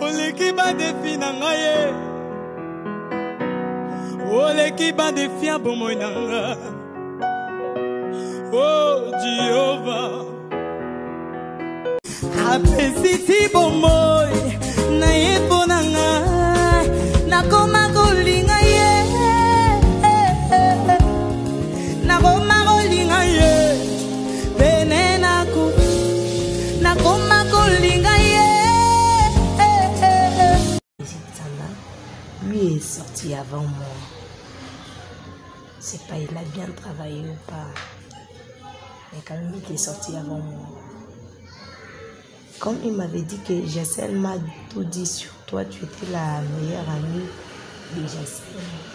Oleki ba defi na ngaye. Oleki ba defi a bomoy na nga. Oh Jehovah. Apesiti bomoy na yepo na nga. Nakoma kolinga ye. Nakoma kolinga ye. Bene naku. Nakoma kolinga ye. Lui est sorti avant moi. C'est pas il a bien travaillé ou pas. Mais quand même il est sorti avant moi. Comme il m'avait dit que Jassel m'a tout dit sur toi, tu étais la meilleure amie de Jassel.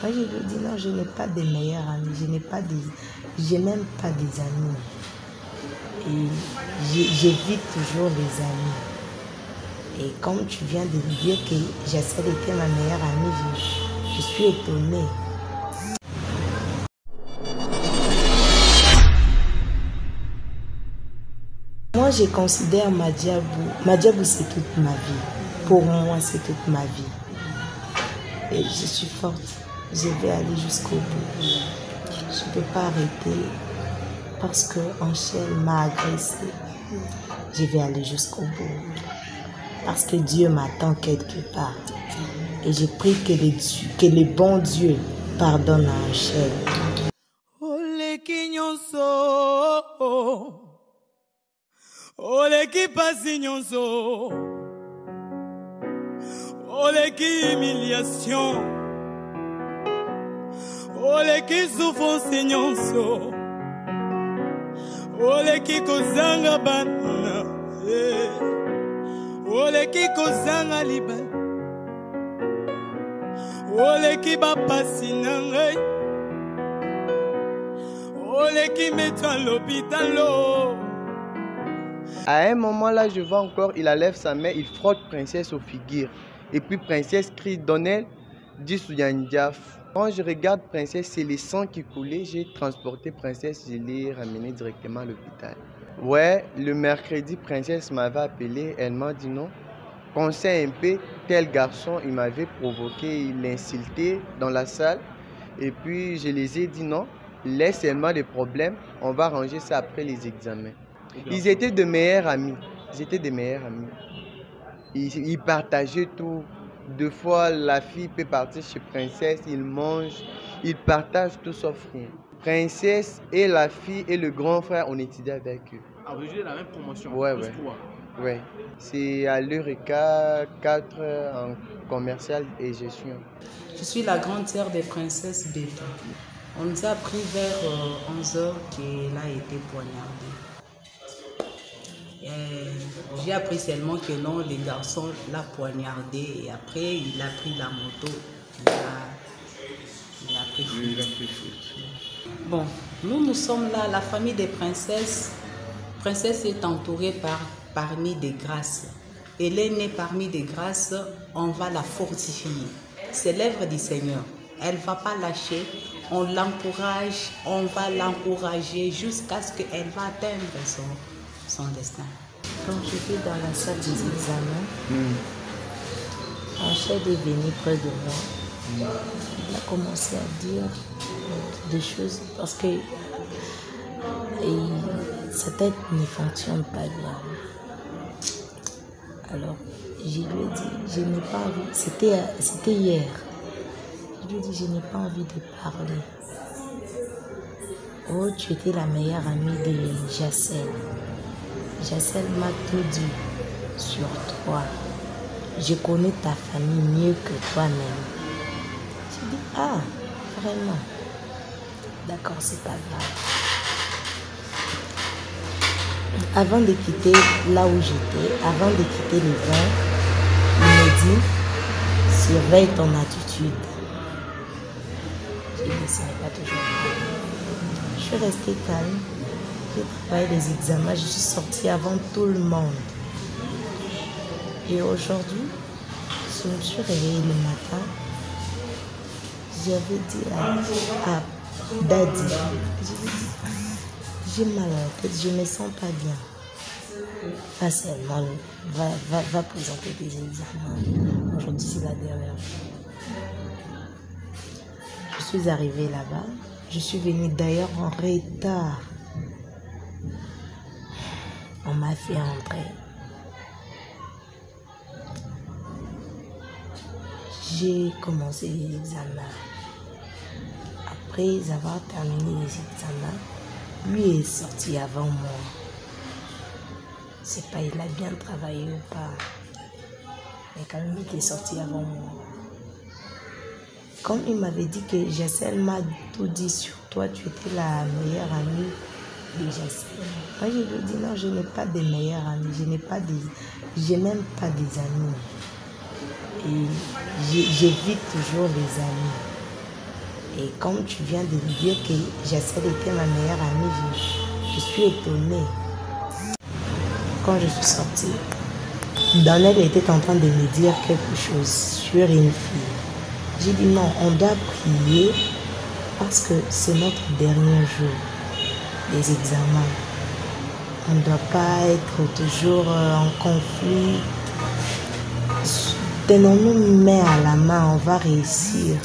Moi je lui ai dit non, je n'ai pas de meilleure amie, je n'aime pas des amis. Et j'évite toujours les amis. Et comme tu viens de me dire que Jassel était ma meilleure amie, je suis étonnée. Moi, je considère Madiabou, c'est toute ma vie. Pour moi, c'est toute ma vie. Et je suis forte. Je vais aller jusqu'au bout. Je ne peux pas arrêter parce que Angèle m'a agressée. Je vais aller jusqu'au bout. Parce que Dieu m'attend quelque part. Et je prie que le bon Dieu pardonne à Angèle. Oleki nyonso. Oleki pasi nyonso. Oleki humiliation. Oleki souffrance nyonso. Oleki kozanga bana. Oleki kozanga libala. Oleki bapasi na ngai. Oleki meto à l'hôpital. À un moment là, je vois encore, il enlève sa main, il frotte Princesse aux figures. Et puis Princesse crie Donnel, dit Souyandiaf. Quand je regarde Princesse, c'est le sang qui coulait. J'ai transporté Princesse, je l'ai ramenée directement à l'hôpital. Ouais, le mercredi, Princesse m'avait appelé, elle m'a dit non. Conseil un peu, tel garçon, il m'avait provoqué, il l'insultait dans la salle. Et puis je les ai dit non, laisse seulement des problèmes, on va ranger ça après les examens. Ils étaient de meilleurs amis. Ils partageaient tout. Deux fois, la fille peut partir chez Princesse, ils mangent, ils partagent tout sauf rien. Princesse et la fille et le grand frère, on étudiait avec eux. Ah, vous étudiez la même promotion? Ouais. Ouais. C'est à l'Eureka 4 en commercial et gestion. Je suis la grande sœur des princesses Beta. On nous a appris vers 11h qu'elle a été poignardée. J'ai appris seulement que non, les garçons l'ont poignardé et après il a pris la moto, il a pris foot. Bon, nous sommes là, la famille des princesses. Princesse est entourée parmi des grâces. Elle est née parmi des grâces, on va la fortifier. C'est l'œuvre du Seigneur. Elle ne va pas lâcher, on l'encourage, on va l'encourager jusqu'à ce qu'elle va atteindre son destin. Quand j'étais dans la salle des examens, Angèle est venu près de moi. Il a commencé à dire des choses parce que sa tête ne fonctionne pas bien. Alors, je lui ai dit, je n'ai pas envie, c'était hier. Je lui ai dit, je n'ai pas envie de parler. Oh, tu étais la meilleure amie de Jassel. Jassel m'a tout dit sur toi. Je connais ta famille mieux que toi-même. J'ai dit, ah, vraiment. D'accord, c'est pas grave. Avant de quitter là où j'étais, avant de quitter le vin, il me dit, surveille ton attitude. J'ai dit, ce n'est pas toujours vrai. Je suis restée calme. J'ai travaillé les examens, je suis sortie avant tout le monde. Et aujourd'hui, je me suis réveillée le matin. J'avais dit à Daddy, j'ai mal à la tête, je ne me sens pas bien. va seulement, va présenter des examens. Aujourd'hui, c'est la dernière fois. Je suis arrivée là-bas. Je suis venue d'ailleurs en retard. On m'a fait entrer. J'ai commencé les examens. Après avoir terminé les examens, lui est sorti avant moi. C'est pas il a bien travaillé ou pas. Mais quand même, il est sorti avant moi. Comme il m'avait dit que Jassel m'a tout dit sur toi, tu étais la meilleure amie de Jassel. Moi, je lui ai dit non, je n'ai pas de meilleure amie. Je n'aime pas des amis. Et j'évite toujours les amis. Et comme tu viens de lui dire que Jassel était ma meilleure amie, je suis étonnée. Quand je suis sortie, Daniel était en train de me dire quelque chose sur une fille. J'ai dit non, on doit prier parce que c'est notre dernier jour des examens. On ne doit pas être toujours en conflit. Tenons-nous main à la main, on va réussir.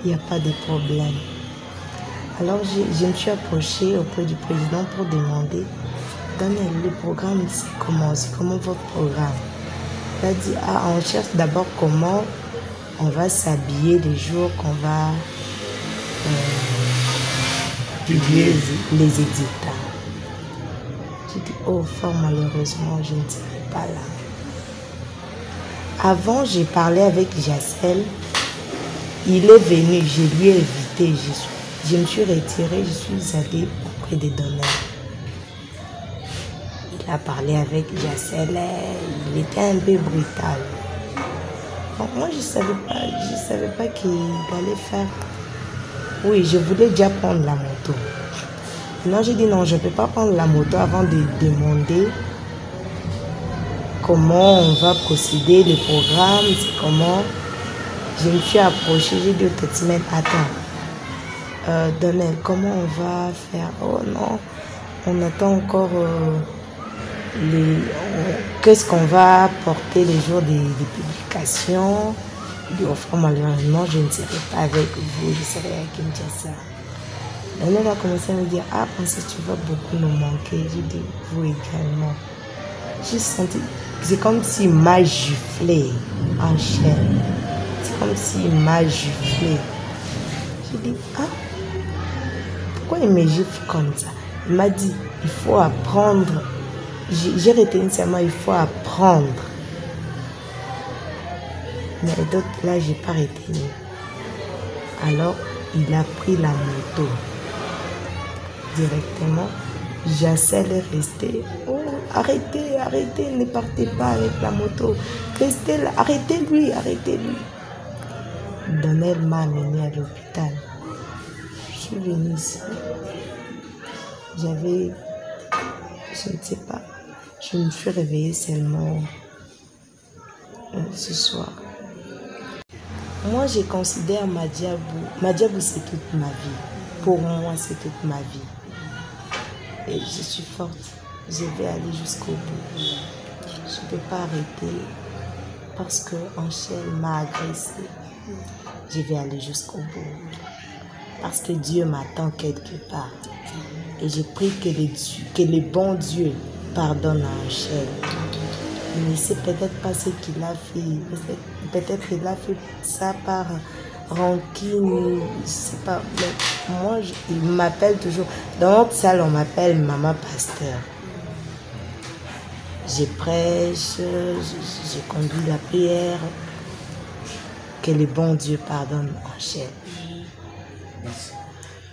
Il n'y a pas de problème. Alors je me suis approchée auprès du président pour demander, Daniel, le programme, c'est comment votre programme? Il a dit, on cherche d'abord comment on va s'habiller les jours qu'on va publier les éditants. J'ai dit, oh, fort malheureusement, je ne serai pas là. Avant, j'ai parlé avec Jassel. Il est venu, je lui ai invité. Je me suis retirée, je suis allée auprès des donneurs. Il a parlé avec Jassel, il était un peu brutal. Donc moi, je savais pas qu'il allait faire. Oui, je voulais déjà prendre la moto. Non, j'ai dit non, je ne peux pas prendre la moto avant de demander comment on va procéder, le programme, comment. Je me suis approchée, j'ai dit au taximène, attends, Daniel, comment on va faire? Oh non, on attend encore qu'est-ce qu'on va porter les jours des publications. Du offre, malheureusement, je ne serai pas avec vous, je serai à Kinshasa. Daniel a commencé à me dire, Princesse, tu vas beaucoup nous manquer. J'ai dit, vous également. J'ai senti, c'est comme s'il m'a giflé en chaîne. C'est comme s'il m'a giflé. J'ai dit, pourquoi il me gifle comme ça? Il m'a dit, il faut apprendre. J'ai retenu seulement, il faut apprendre. Mais d'autres, là, je n'ai pas retenu. Alors, il a pris la moto. Directement, Jassel est resté. Oh, arrêtez, arrêtez, ne partez pas avec la moto. Restez là, arrêtez-lui, arrêtez-lui. Daniel m'a amené à l'hôpital. Je suis venue ici. J'avais, je ne sais pas, je me suis réveillée seulement ce soir. Moi, je considère Madiabou, c'est toute ma vie. Pour moi, c'est toute ma vie. Et je suis forte. Je vais aller jusqu'au bout. Je ne peux pas arrêter parce que Angèle m'a agressée. Je vais aller jusqu'au bout. Parce que Dieu m'attend quelque part. Et je prie que le bon Dieu pardonne à Angèle. Mais c'est peut-être pas ce qu'il a fait. Peut-être qu'il a fait ça par rancune. Je sais pas. Mais moi, il m'appelle toujours. Dans notre salle, on m'appelle Maman Pasteur. Je prêche, je conduis la prière. Que le bon Dieu pardonne Angèle.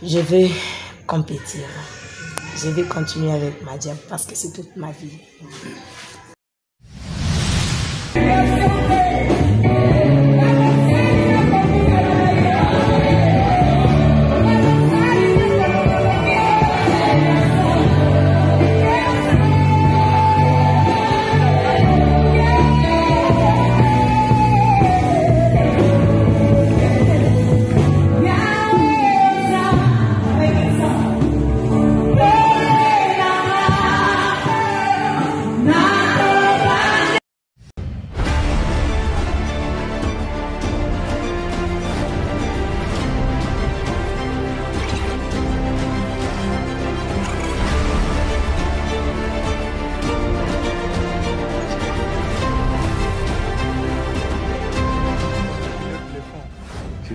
Je vais compétir. Je vais continuer avec Madiabou parce que c'est toute ma vie.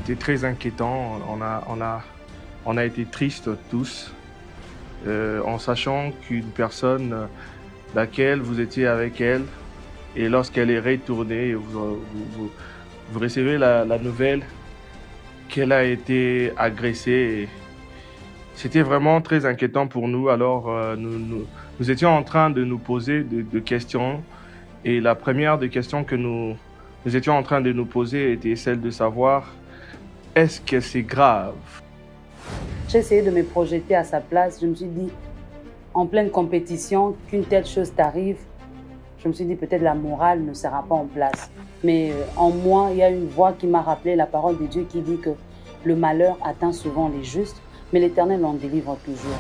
c'était très inquiétant. On a été tristes tous, en sachant qu'une personne laquelle vous étiez avec elle, et lorsqu'elle est retournée, vous recevez la nouvelle qu'elle a été agressée. C'était vraiment très inquiétant pour nous. Alors, nous étions en train de nous poser de questions. Et la première des questions que nous étions en train de nous poser était celle de savoir, est-ce que c'est grave? J'ai essayé de me projeter à sa place. Je me suis dit, en pleine compétition, qu'une telle chose t'arrive, je me suis dit peut-être la morale ne sera pas en place. Mais en moi, il y a une voix qui m'a rappelé la parole de Dieu qui dit que le malheur atteint souvent les justes, mais l'Éternel en délivre toujours.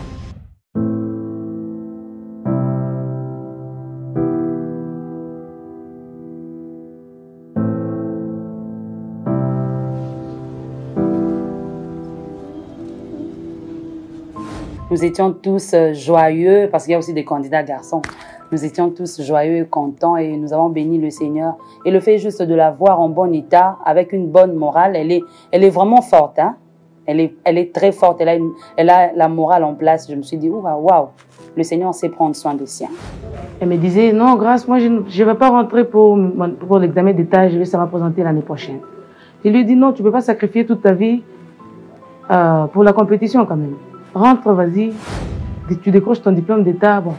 Nous étions tous joyeux, parce qu'il y a aussi des candidats garçons. Nous étions tous joyeux et contents et nous avons béni le Seigneur. Et le fait juste de la voir en bon état, avec une bonne morale, elle est vraiment forte. Hein? Elle est très forte, elle a la morale en place. Je me suis dit, waouh, le Seigneur sait prendre soin des siens. Elle me disait, non, grâce, moi je ne vais pas rentrer pour l'examen d'État, ça va présenter l'année prochaine. Je lui ai dit, non, tu ne peux pas sacrifier toute ta vie pour la compétition quand même. Rentre, vas-y, tu décroches ton diplôme d'État, bon.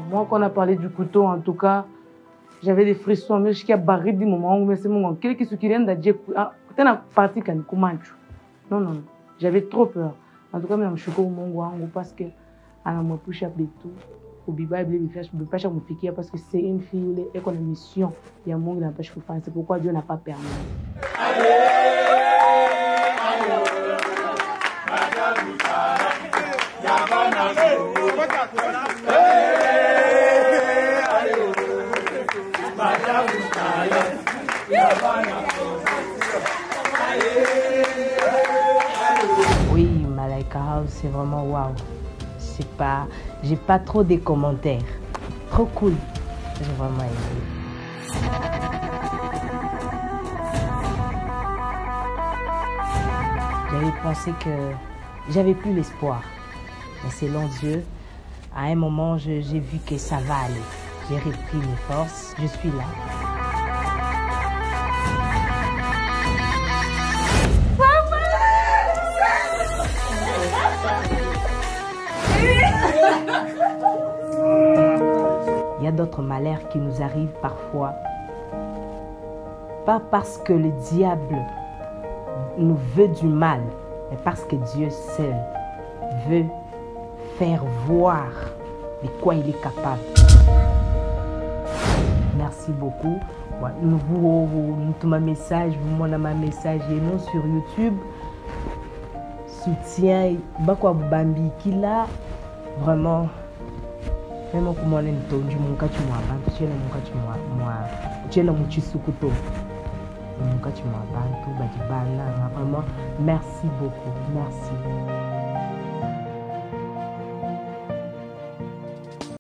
Moi, quand on a parlé du couteau, en tout cas, j'avais des frissons, mais je suis barré du moment où c'est mon quel qui se qui vient d'adjecter, peut-être la partie quand non, j'avais trop peur. En tout cas, même je suis au Mongo parce que à la moi push up et tout. Au Bible, il ne peut pas chaque piquer parce que c'est une fille, elle a une mission. Il y a un monde qui n'empêche de faire. C'est pourquoi Dieu n'a pas permis. Oui, Malaika House, c'est vraiment waouh. J'ai pas trop de commentaires. Trop cool. J'ai vraiment aimé. J'avais pensé que j'avais plus l'espoir. Mais selon Dieu, à un moment, j'ai vu que ça va aller. J'ai repris mes forces. Je suis là. Il y a d'autres malheurs qui nous arrivent parfois, pas parce que le diable nous veut du mal, mais parce que Dieu seul veut faire voir de quoi il est capable. Merci beaucoup. Nous vous ma message, vous m'en ma message et nous sur YouTube. Soutien, Bakwa Bambi qui l'a vraiment. Vraiment pour moi, merci beaucoup, merci.